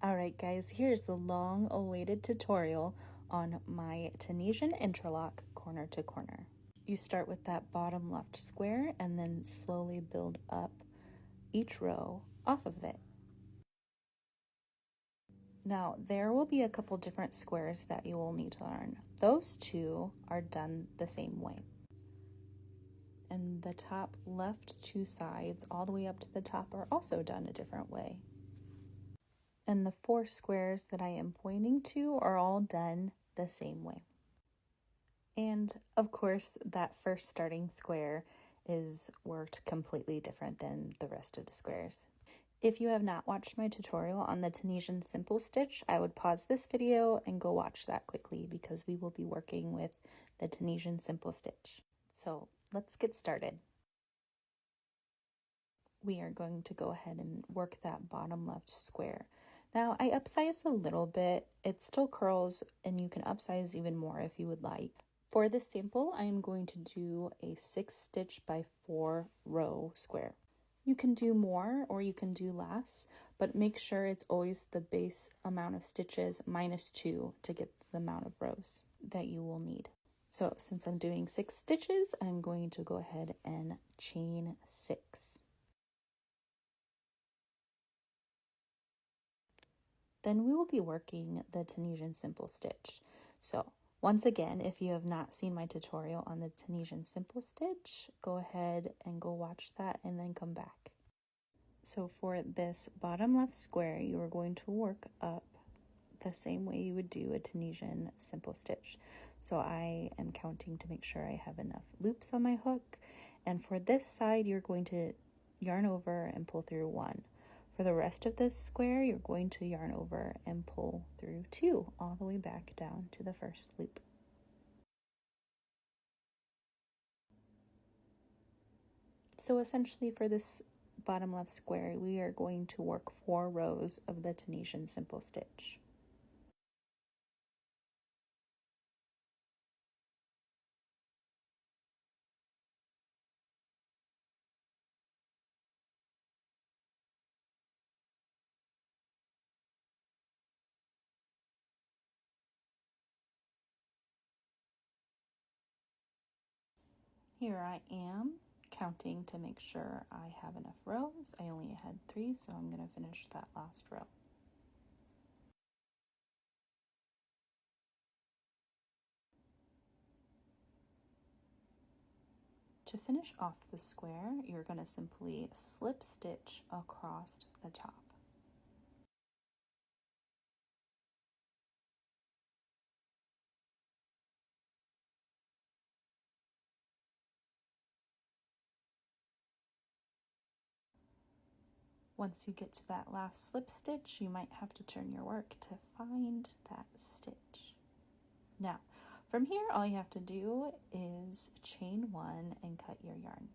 Alright guys, here's the long-awaited tutorial on my Tunisian interlock corner to corner. You start with that bottom left square and then slowly build up each row off of it. Now, there will be a couple different squares that you will need to learn. Those two are done the same way. And the top left two sides all the way up to the top are also done a different way. And the 4 squares that I am pointing to are all done the same way. And of course, that first starting square is worked completely different than the rest of the squares. If you have not watched my tutorial on the Tunisian simple stitch, I would pause this video and go watch that quickly because we will be working with the Tunisian simple stitch. So let's get started. We are going to go ahead and work that bottom left square. Now I upsized a little bit. It still curls and you can upsize even more if you would like. For this sample, I am going to do a 6 stitch by 4 row square. You can do more or you can do less, but make sure it's always the base amount of stitches minus 2 to get the amount of rows that you will need. So since I'm doing 6 stitches, I'm going to go ahead and chain 6. Then we will be working the Tunisian simple stitch. So once again, if you have not seen my tutorial on the Tunisian simple stitch, go ahead and go watch that and then come back. So for this bottom left square, you are going to work up the same way you would do a Tunisian simple stitch. So I am counting to make sure I have enough loops on my hook. And for this side, you're going to yarn over and pull through 1. For the rest of this square, you're going to yarn over and pull through 2 all the way back down to the first loop. So essentially for this bottom left square, we are going to work 4 rows of the Tunisian simple stitch. Here I am counting to make sure I have enough rows. I only had 3, so I'm going to finish that last row. To finish off the square, you're going to simply slip stitch across the top. Once you get to that last slip stitch, you might have to turn your work to find that stitch. Now, from here, all you have to do is chain 1 and cut your yarn.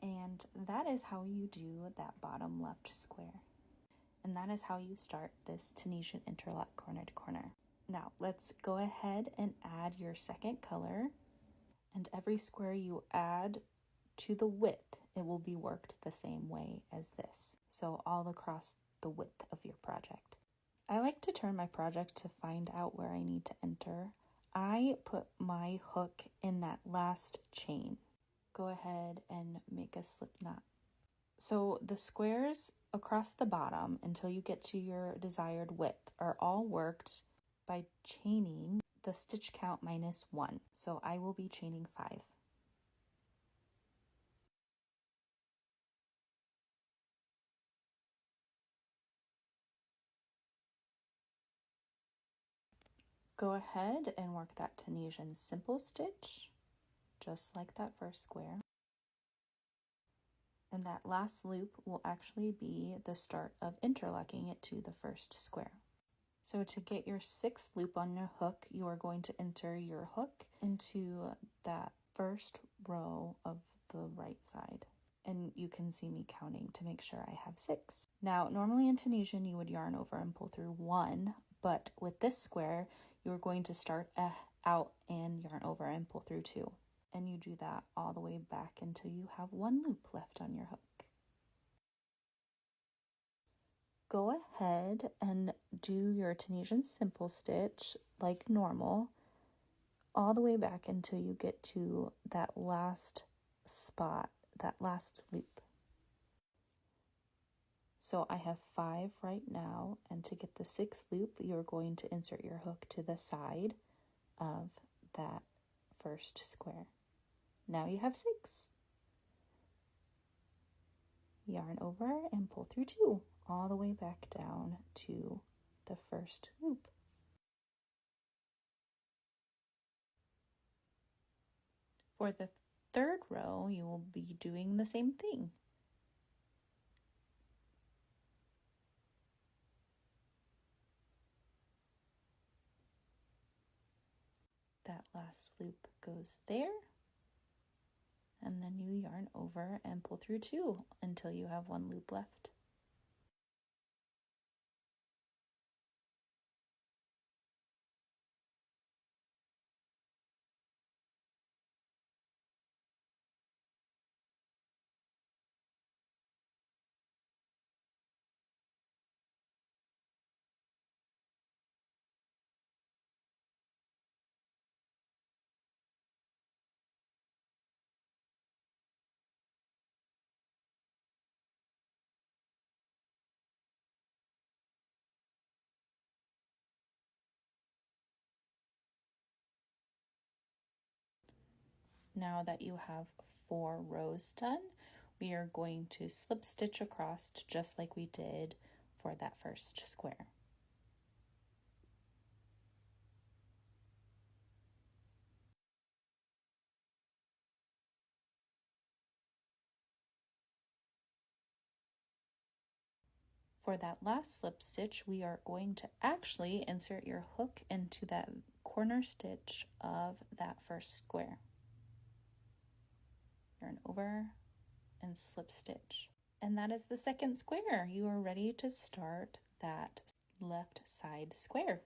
And that is how you do that bottom left square. And that is how you start this Tunisian interlock corner to corner. Now, let's go ahead and add your second color. And every square you add to the width, it will be worked the same way as this. So all across the width of your project. I like to turn my project to find out where I need to enter. I put my hook in that last chain. Go ahead and make a slip knot. So the squares across the bottom until you get to your desired width are all worked by chaining the stitch count minus 1. So I will be chaining 5. Go ahead and work that Tunisian simple stitch, just like that first square. And that last loop will actually be the start of interlocking it to the first square. So to get your 6th loop on your hook, you are going to enter your hook into that first row of the right side. And you can see me counting to make sure I have 6. Now, normally in Tunisian, you would yarn over and pull through 1, but with this square, you're going to start out and yarn over and pull through 2. And you do that all the way back until you have 1 loop left on your hook. go ahead and do your Tunisian simple stitch like normal all the way back until you get to that last spot, that last loop. So I have 5 right now, and to get the 6th loop, you're going to insert your hook to the side of that first square. Now you have 6. Yarn over and pull through 2 all the way back down to the first loop. For the 3rd row, you will be doing the same thing. That last loop goes there, and then you yarn over and pull through 2 until you have 1 loop left. Now that you have 4 rows done, we are going to slip stitch across just like we did for that first square. For that last slip stitch, we are going to actually insert your hook into that corner stitch of that first square. Yarn over and slip stitch. And that is the 2nd square. You are ready to start that left side square.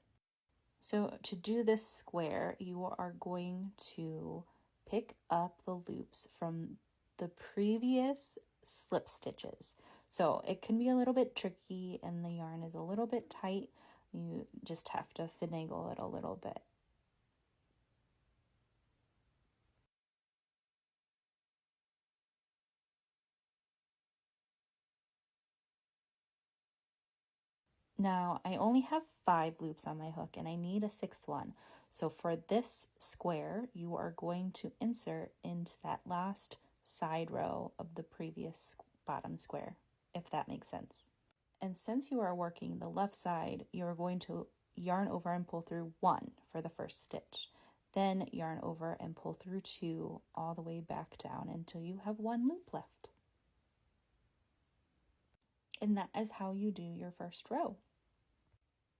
So to do this square, you are going to pick up the loops from the previous slip stitches. So it can be a little bit tricky and the yarn is a little bit tight. You just have to finagle it a little bit. Now I only have 5 loops on my hook and I need a 6th one. So for this square, you are going to insert into that last side row of the previous bottom square, if that makes sense. And since you are working the left side, you are going to yarn over and pull through 1 for the first stitch. Then yarn over and pull through 2 all the way back down until you have 1 loop left. And that is how you do your first row.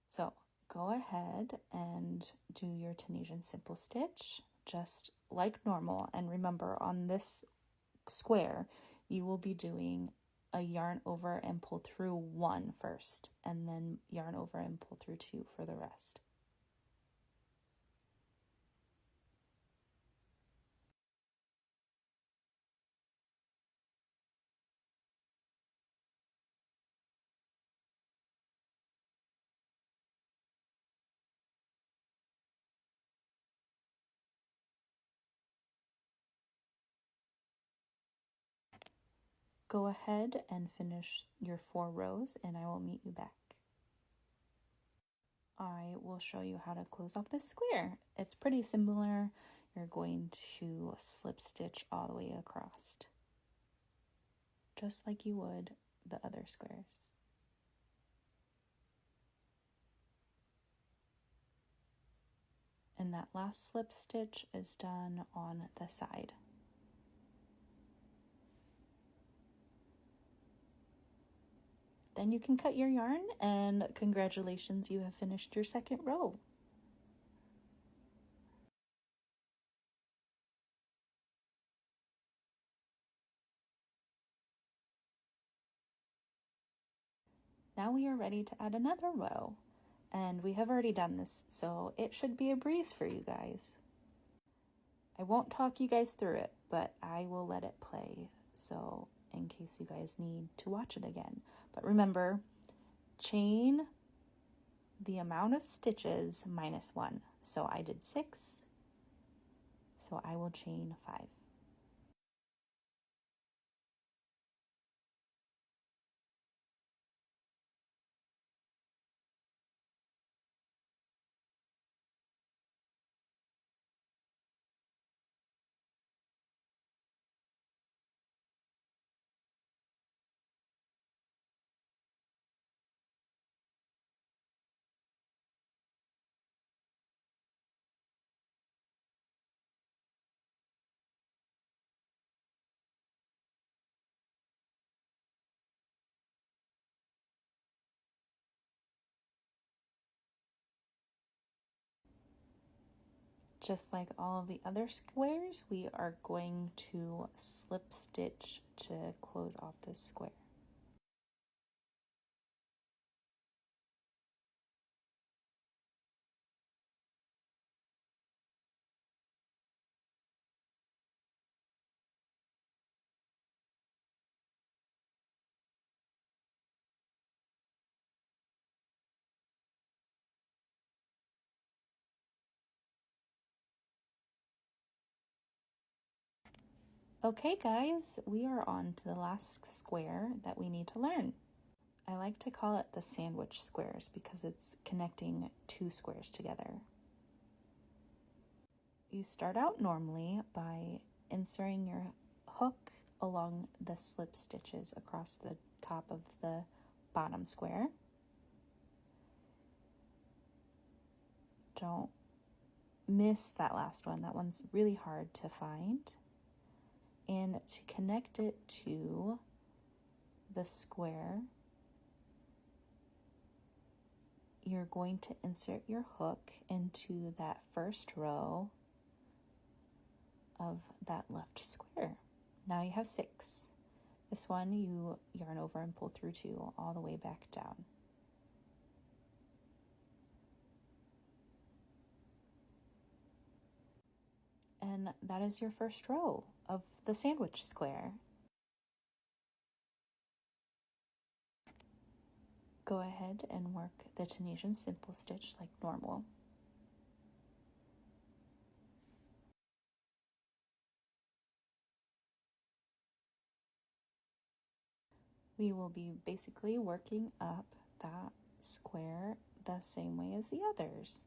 So go ahead and do your Tunisian simple stitch just like normal. And remember, on this square, you will be doing a yarn over and pull through 1 first, and then yarn over and pull through 2 for the rest. Go ahead and finish your 4 rows and I will meet you back. I will show you how to close off this square. It's pretty similar. You're going to slip stitch all the way across, just like you would the other squares. And that last slip stitch is done on the side. Then you can cut your yarn, and congratulations, you have finished your 2nd row. Now we are ready to add another row, and we have already done this, so it should be a breeze for you guys. I won't talk you guys through it, but I will let it play, so in case you guys need to watch it again. But remember, chain the amount of stitches minus 1. So I did 6, so I will chain 5. Just like all of the other squares, we are going to slip stitch to close off this square. Okay guys, we are on to the last square that we need to learn. I like to call it the sandwich squares because it's connecting 2 squares together. You start out normally by inserting your hook along the slip stitches across the top of the bottom square. Don't miss that last one. That one's really hard to find. And to connect it to the square, you're going to insert your hook into that first row of that left square. Now you have 6. This one you yarn over and pull through 2 all the way back down. And that is your first row of the sandwich square. Go ahead and work the Tunisian simple stitch like normal. We will be basically working up that square the same way as the others.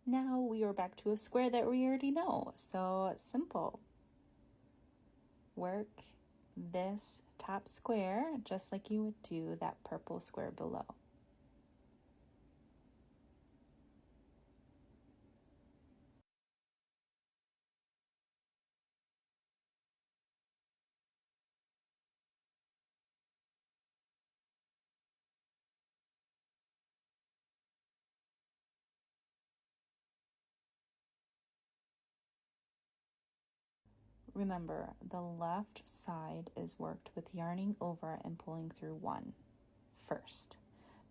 Now we are back to a square that we already know, so simple. Work this top square just like you would do that purple square below. Remember, the left side is worked with yarning over and pulling through 1 first.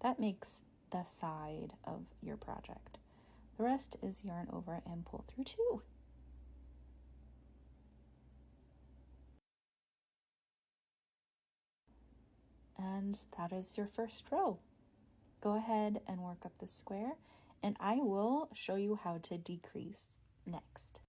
That makes the side of your project. The rest is yarn over and pull through 2. And that is your first row. Go ahead and work up the square, and I will show you how to decrease next.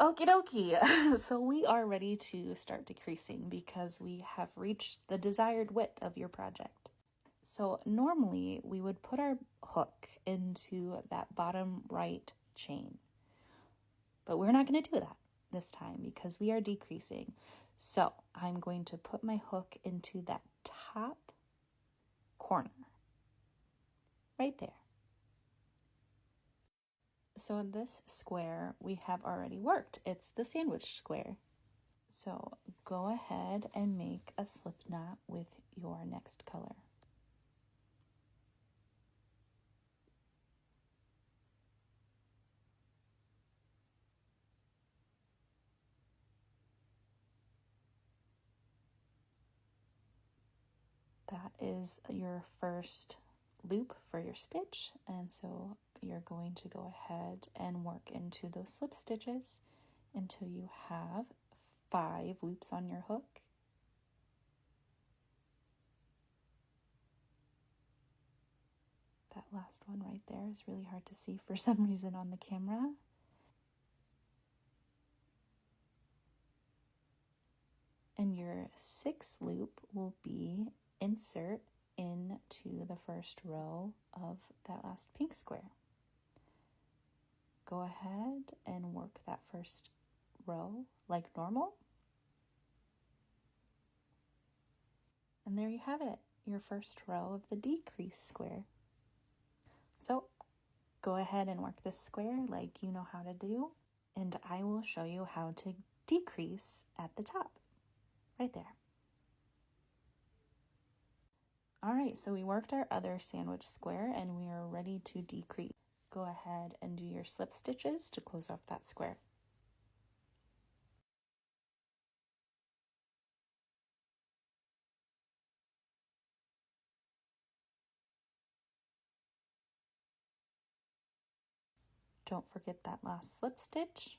Okie dokie, so we are ready to start decreasing because we have reached the desired width of your project. So normally we would put our hook into that bottom right chain, but we're not going to do that this time because we are decreasing. So I'm going to put my hook into that top corner, right there. So in this square, we have already worked. It's the sandwich square. So go ahead and make a slip knot with your next color. That is your first loop for your stitch, and so you're going to go ahead and work into those slip stitches until you have 5 loops on your hook. That last one right there is really hard to see for some reason on the camera. And your 6th loop will be insert into the first row of that last pink square. Go ahead and work that first row like normal. And there you have it, your first row of the decrease square. So go ahead and work this square like you know how to do, and I will show you how to decrease at the top, right there. All right, so we worked our other sandwich square and we are ready to decrease. Go ahead and do your slip stitches to close off that square. Don't forget that last slip stitch.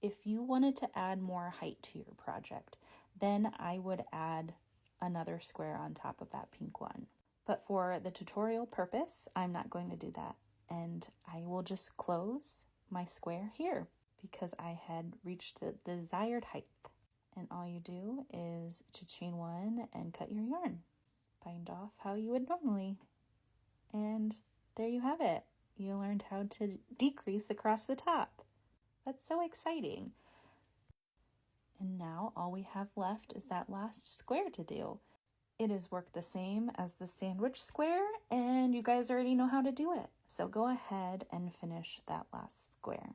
If you wanted to add more height to your project, then I would add another square on top of that pink one. But for the tutorial purpose, I'm not going to do that. And I will just close my square here because I had reached the desired height. And all you do is to chain 1 and cut your yarn. Bind off how you would normally. And there you have it. You learned how to decrease across the top. That's so exciting. And now all we have left is that last square to do. It is worked the same as the sandwich square, and you guys already know how to do it. So go ahead and finish that last square.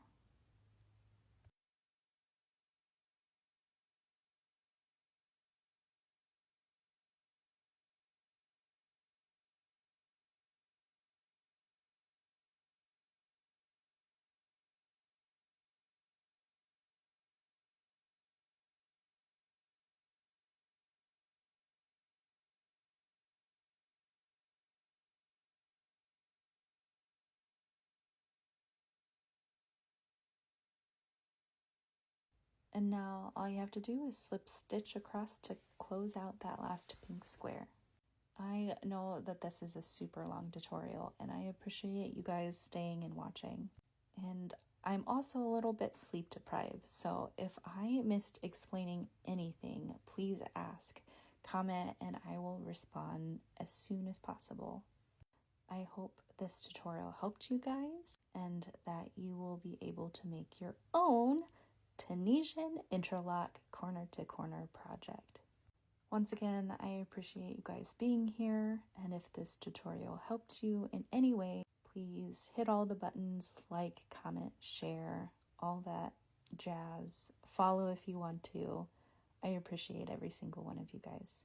And now all you have to do is slip stitch across to close out that last pink square. I know that this is a super long tutorial and I appreciate you guys staying and watching. And I'm also a little bit sleep deprived, so if I missed explaining anything, please ask, comment, and I will respond as soon as possible. I hope this tutorial helped you guys and that you will be able to make your own Tunisian interlock corner to corner project. Once again, I appreciate you guys being here, and if this tutorial helped you in any way, please hit all the buttons, like, comment, share, all that jazz. Follow if you want to. I appreciate every single one of you guys.